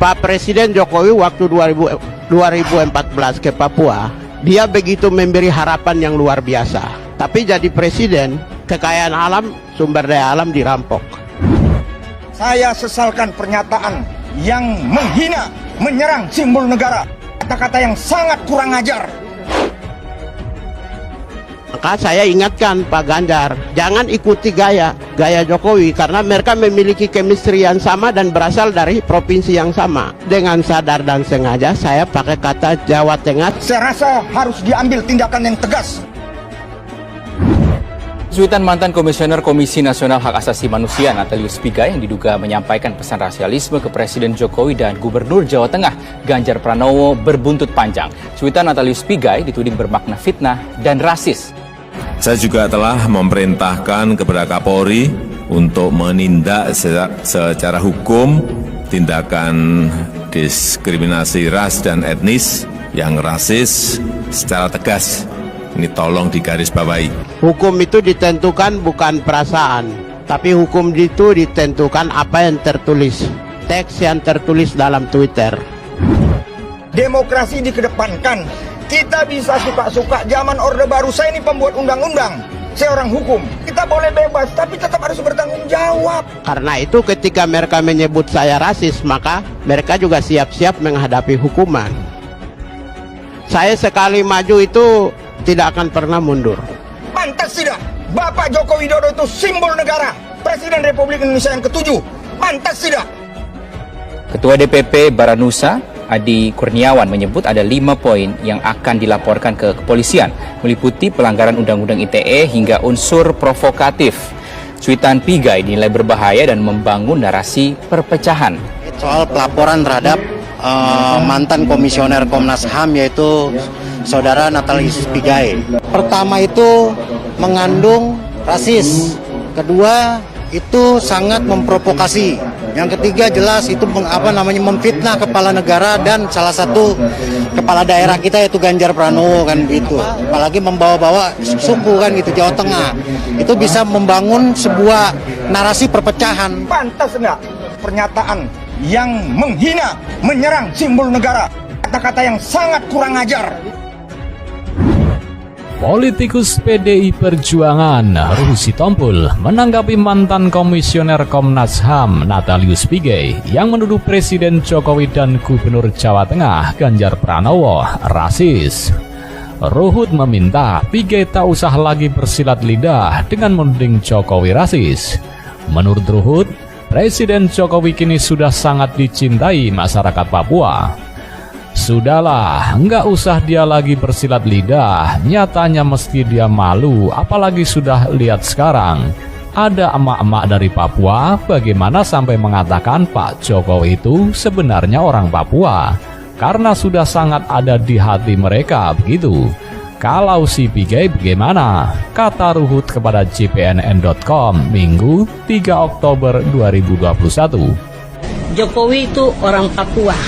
Pak Presiden Jokowi waktu 2014 ke Papua, dia begitu memberi harapan yang luar biasa. Tapi jadi presiden, kekayaan alam, sumber daya alam dirampok. Saya sesalkan pernyataan yang menghina, menyerang simbol negara. Kata-kata yang sangat kurang ajar. Maka saya ingatkan Pak Ganjar, jangan ikuti gaya Jokowi, karena mereka memiliki chemistry yang sama dan berasal dari provinsi yang sama. Dengan sadar dan sengaja saya pakai kata Jawa Tengah. Saya rasa harus diambil tindakan yang tegas. Cuitan mantan Komisioner Komisi Nasional Hak Asasi Manusia Natalius Pigai yang diduga menyampaikan pesan rasialisme ke Presiden Jokowi dan Gubernur Jawa Tengah Ganjar Pranowo berbuntut panjang. Cuitan Natalius Pigai dituding bermakna fitnah dan rasis. Saya juga telah memerintahkan kepada Kapolri untuk menindak secara hukum tindakan diskriminasi ras dan etnis yang rasis secara tegas. Ini tolong digarisbawahi. Hukum itu ditentukan bukan perasaan, tapi hukum itu ditentukan apa yang tertulis. Teks yang tertulis dalam Twitter. Demokrasi dikedepankan. Kita bisa suka-suka, zaman Orde Baru. Saya ini pembuat undang-undang, saya orang hukum. Kita boleh bebas, tapi tetap harus bertanggung jawab. Karena itu ketika mereka menyebut saya rasis, maka mereka juga siap-siap menghadapi hukuman. Saya sekali maju itu tidak akan pernah mundur. Pantas tidak? Bapak Joko Widodo itu simbol negara, Presiden Republik Indonesia yang ke-7. Pantas tidak? Ketua DPP Baranusa Adi Kurniawan menyebut ada 5 poin yang akan dilaporkan ke kepolisian, meliputi pelanggaran Undang-Undang ITE hingga unsur provokatif. Cuitan Pigai dinilai berbahaya dan membangun narasi perpecahan. Soal pelaporan terhadap mantan komisioner Komnas HAM yaitu Saudara Natalius Pigai. Pertama itu mengandung rasis. Kedua itu sangat memprovokasi. Yang ketiga jelas itu memfitnah kepala negara dan salah satu kepala daerah kita yaitu Ganjar Pranowo kan gitu. Apalagi membawa-bawa suku kan gitu Jawa Tengah. Itu bisa membangun sebuah narasi perpecahan. Pantas enggak pernyataan yang menghina, menyerang simbol negara. Kata-kata yang sangat kurang ajar. Politikus PDI Perjuangan Ruhut Sitompul menanggapi mantan Komisioner Komnas HAM Natalius Pigai yang menuduh Presiden Jokowi dan Gubernur Jawa Tengah Ganjar Pranowo rasis. Ruhut meminta Pigai tak usah lagi bersilat lidah dengan menuding Jokowi rasis. Menurut Ruhut, Presiden Jokowi kini sudah sangat dicintai masyarakat Papua. Sudahlah, nggak usah dia lagi bersilat lidah, nyatanya meski dia malu, apalagi sudah lihat sekarang. Ada emak-emak dari Papua, bagaimana sampai mengatakan Pak Jokowi itu sebenarnya orang Papua, karena sudah sangat ada di hati mereka, begitu. Kalau si Pigai bagaimana? Kata Ruhut kepada jpnn.com Minggu 3 Oktober 2021. Jokowi itu orang Papua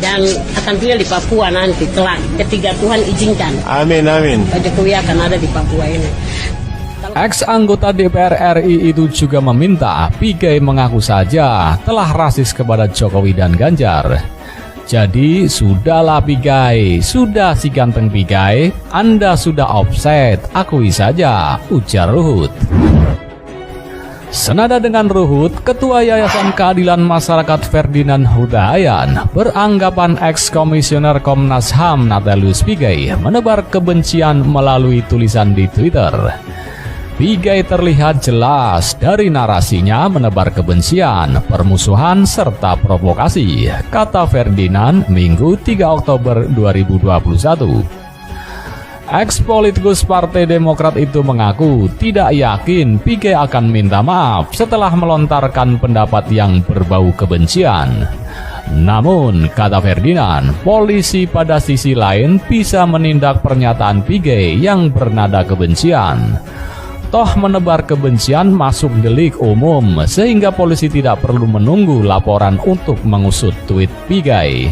dan akan tinggal di Papua nanti kelak ketika Tuhan izinkan. Amin, amin. Pak Jokowi akan ada di Papua ini. Ex-anggota DPR RI itu juga meminta Pigai mengaku saja telah rasis kepada Jokowi dan Ganjar. Jadi sudahlah Pigai, sudah si ganteng Pigai, Anda sudah offset, akui saja, ujar Ruhut. Senada dengan Ruhut, Ketua Yayasan Keadilan Masyarakat Ferdinand Hutahayan beranggapan ex-komisioner Komnas HAM Natalius Pigai menebar kebencian melalui tulisan di Twitter. Pigai terlihat jelas dari narasinya menebar kebencian, permusuhan, serta provokasi, kata Ferdinand Minggu 3 Oktober 2021. Ex-politikus Partai Demokrat itu mengaku tidak yakin Pigai akan minta maaf setelah melontarkan pendapat yang berbau kebencian. Namun, kata Ferdinand, polisi pada sisi lain bisa menindak pernyataan Pigai yang bernada kebencian. Toh menebar kebencian masuk delik umum, sehingga polisi tidak perlu menunggu laporan untuk mengusut tweet Pigai.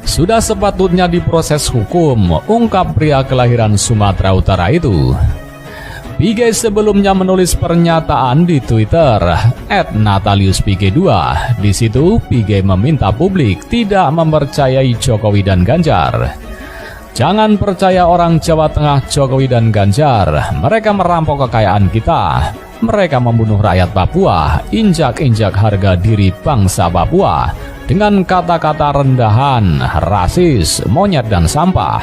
Sudah sepatutnya diproses hukum, ungkap pria kelahiran Sumatera Utara itu. Pigay sebelumnya menulis pernyataan di Twitter @nataliuspigay2. Di situ Pigay meminta publik tidak mempercayai Jokowi dan Ganjar. Jangan percaya orang Jawa Tengah Jokowi dan Ganjar. Mereka merampok kekayaan kita. Mereka membunuh rakyat Papua, injak-injak harga diri bangsa Papua dengan kata-kata rendahan, rasis, monyet dan sampah.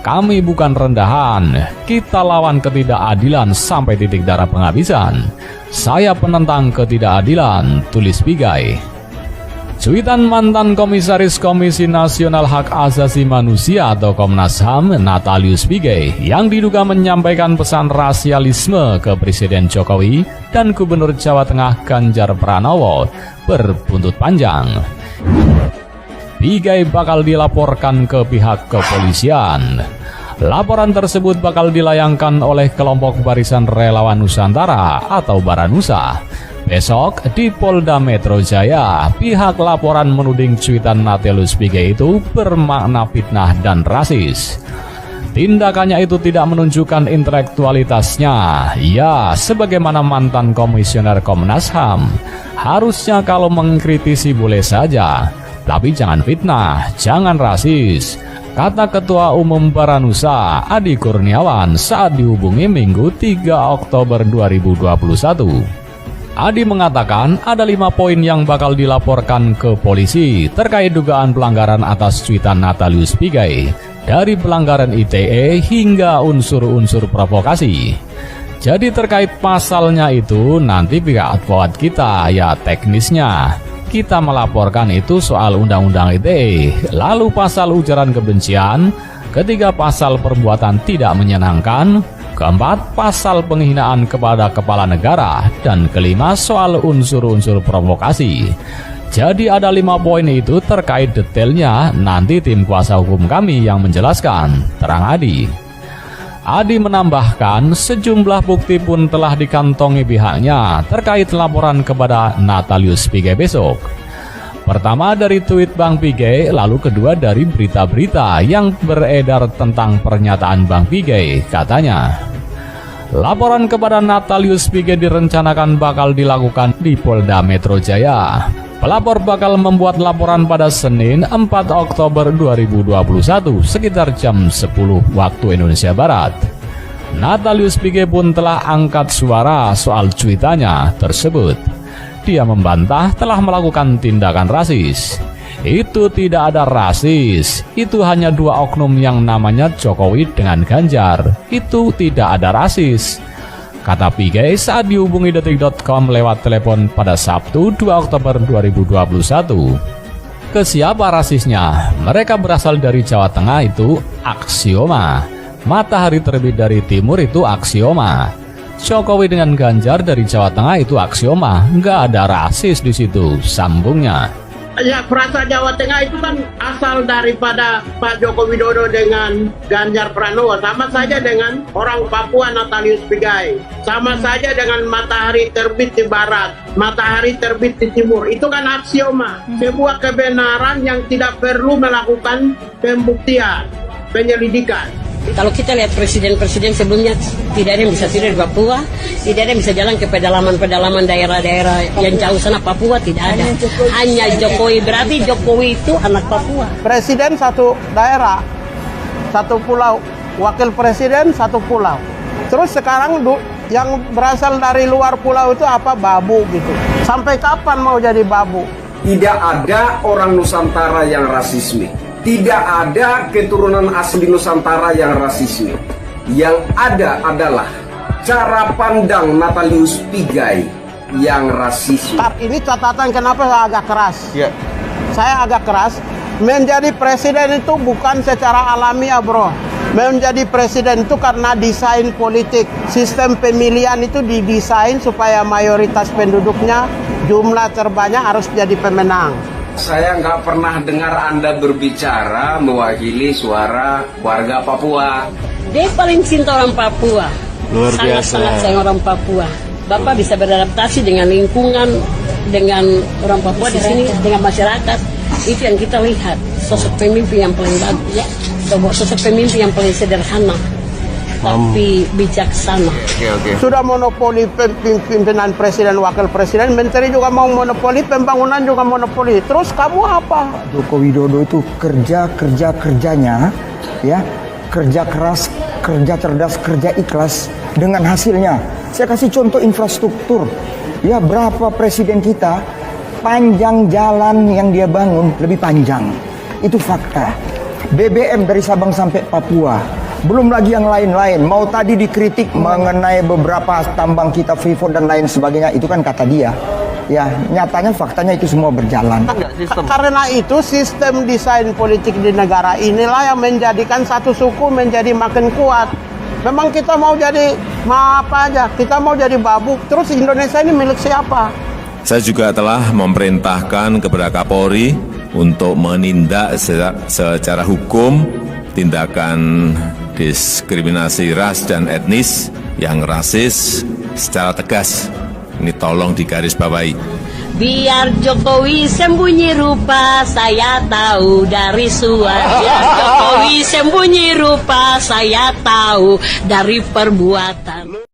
Kami bukan rendahan, kita lawan ketidakadilan sampai titik darah penghabisan. Saya penentang ketidakadilan, tulis Pigay. Cuitan mantan Komisaris Komisi Nasional Hak Asasi Manusia atau Komnas HAM, Natalius Pigay, yang diduga menyampaikan pesan rasialisme ke Presiden Jokowi dan Gubernur Jawa Tengah Ganjar Pranowo, berbuntut panjang. Pigay bakal dilaporkan ke pihak kepolisian. Laporan tersebut bakal dilayangkan oleh kelompok Barisan Relawan Nusantara atau Baranusa. Besok di Polda Metro Jaya, pihak laporan menuding cuitan Natalius Pigay itu bermakna fitnah dan rasis. Tindakannya itu tidak menunjukkan intelektualitasnya. Ya, sebagaimana mantan komisioner Komnas HAM, harusnya kalau mengkritisi boleh saja, tapi jangan fitnah, jangan rasis, kata Ketua Umum Baranusa Adi Kurniawan saat dihubungi Minggu 3 Oktober 2021. Adi mengatakan ada 5 poin yang bakal dilaporkan ke polisi terkait dugaan pelanggaran atas cuitan Natalius Pigay, dari pelanggaran ITE hingga unsur-unsur provokasi. Jadi terkait pasalnya itu nanti pihak advokat kita, ya teknisnya kita melaporkan itu soal Undang-Undang ITE, lalu pasal ujaran kebencian, ketiga pasal perbuatan tidak menyenangkan, keempat pasal penghinaan kepada kepala negara, dan kelima soal unsur-unsur provokasi. Jadi ada 5 poin itu, terkait detailnya nanti tim kuasa hukum kami yang menjelaskan, terang Adi. Adi menambahkan sejumlah bukti pun telah dikantongi pihaknya terkait laporan kepada Natalius Pigay besok. Pertama dari tweet Bang Pigay, lalu kedua dari berita-berita yang beredar tentang pernyataan Bang Pigay. Katanya, laporan kepada Natalius Pigay direncanakan bakal dilakukan di Polda Metro Jaya. Pelapor bakal membuat laporan pada Senin 4 Oktober 2021 sekitar jam 10 waktu Indonesia Barat. Natalius Pigay pun telah angkat suara soal cuitannya tersebut. Dia membantah telah melakukan tindakan rasis. Itu tidak ada rasis, itu hanya 2 oknum yang namanya Jokowi dengan Ganjar. Itu tidak ada rasis, kata Pigay saat dihubungi detik.com lewat telepon pada Sabtu 2 Oktober 2021. Ke siapa rasisnya? Mereka berasal dari Jawa Tengah, itu aksioma. Matahari terbit dari timur, itu aksioma. Jokowi dengan Ganjar dari Jawa Tengah, itu aksioma. Nggak ada rasis di situ, sambungnya. Ya, frasa Jawa Tengah itu kan asal daripada Pak Joko Widodo dengan Ganjar Pranowo. Sama saja dengan orang Papua Natalius Pigay. Sama saja dengan matahari terbit di barat, matahari terbit di timur. Itu kan aksioma. Sebuah kebenaran yang tidak perlu melakukan pembuktian, penyelidikan. Kalau kita lihat presiden-presiden sebelumnya, tidak ada yang bisa tidur di Papua, tidak ada yang bisa jalan ke pedalaman-pedalaman daerah-daerah yang jauh sana Papua, tidak ada. Hanya Jokowi, berarti Jokowi itu anak Papua. Presiden satu daerah, satu pulau, wakil presiden satu pulau. Terus sekarang yang berasal dari luar pulau itu apa? Babu gitu. Sampai kapan mau jadi babu? Tidak ada orang Nusantara yang rasisme. Tidak ada keturunan asli Nusantara yang rasisme. Yang ada adalah cara pandang Natalius Pigay yang rasisme. Ini catatan kenapa saya agak keras. Saya agak keras. Menjadi presiden itu bukan secara alamiah, bro. Menjadi presiden itu karena desain politik. Sistem pemilihan itu didesain supaya mayoritas penduduknya, jumlah terbanyak harus jadi pemenang. Saya nggak pernah dengar Anda berbicara mewakili suara warga Papua. Dia paling cinta orang Papua. Luar biasa. Sangat-sangat sayang orang Papua. Bapak bisa beradaptasi dengan lingkungan, dengan orang Papua di sini, dengan masyarakat. Itu yang kita lihat. Sosok pemimpin yang paling bagus, ya. Sosok pemimpin yang paling sederhana. tapi bijaksana. Sudah monopoli pimpinan presiden, wakil presiden, menteri juga mau monopoli, pembangunan juga monopoli. Terus kamu apa? Joko Widodo itu kerjanya, ya, kerja keras, kerja cerdas, kerja ikhlas dengan hasilnya. Saya kasih contoh infrastruktur. Ya, berapa presiden kita panjang jalan yang dia bangun lebih panjang. Itu fakta. BBM dari Sabang sampai Papua. Belum lagi yang lain-lain. Mau tadi dikritik mengenai beberapa tambang kita Freeport dan lain sebagainya. Itu kan kata dia. Ya, nyatanya faktanya itu semua berjalan. Karena itu sistem desain politik di negara inilah yang menjadikan satu suku menjadi makin kuat. Memang kita mau jadi apa aja, kita mau jadi babuk. Terus Indonesia ini milik siapa? Saya juga telah memerintahkan kepada Kapolri untuk menindak secara hukum tindakan diskriminasi ras dan etnis yang rasis secara tegas. Ini tolong digarisbawahi. Biar Jokowi sembunyi rupa, saya tahu dari suara. Biar Jokowi sembunyi rupa, saya tahu dari perbuatan.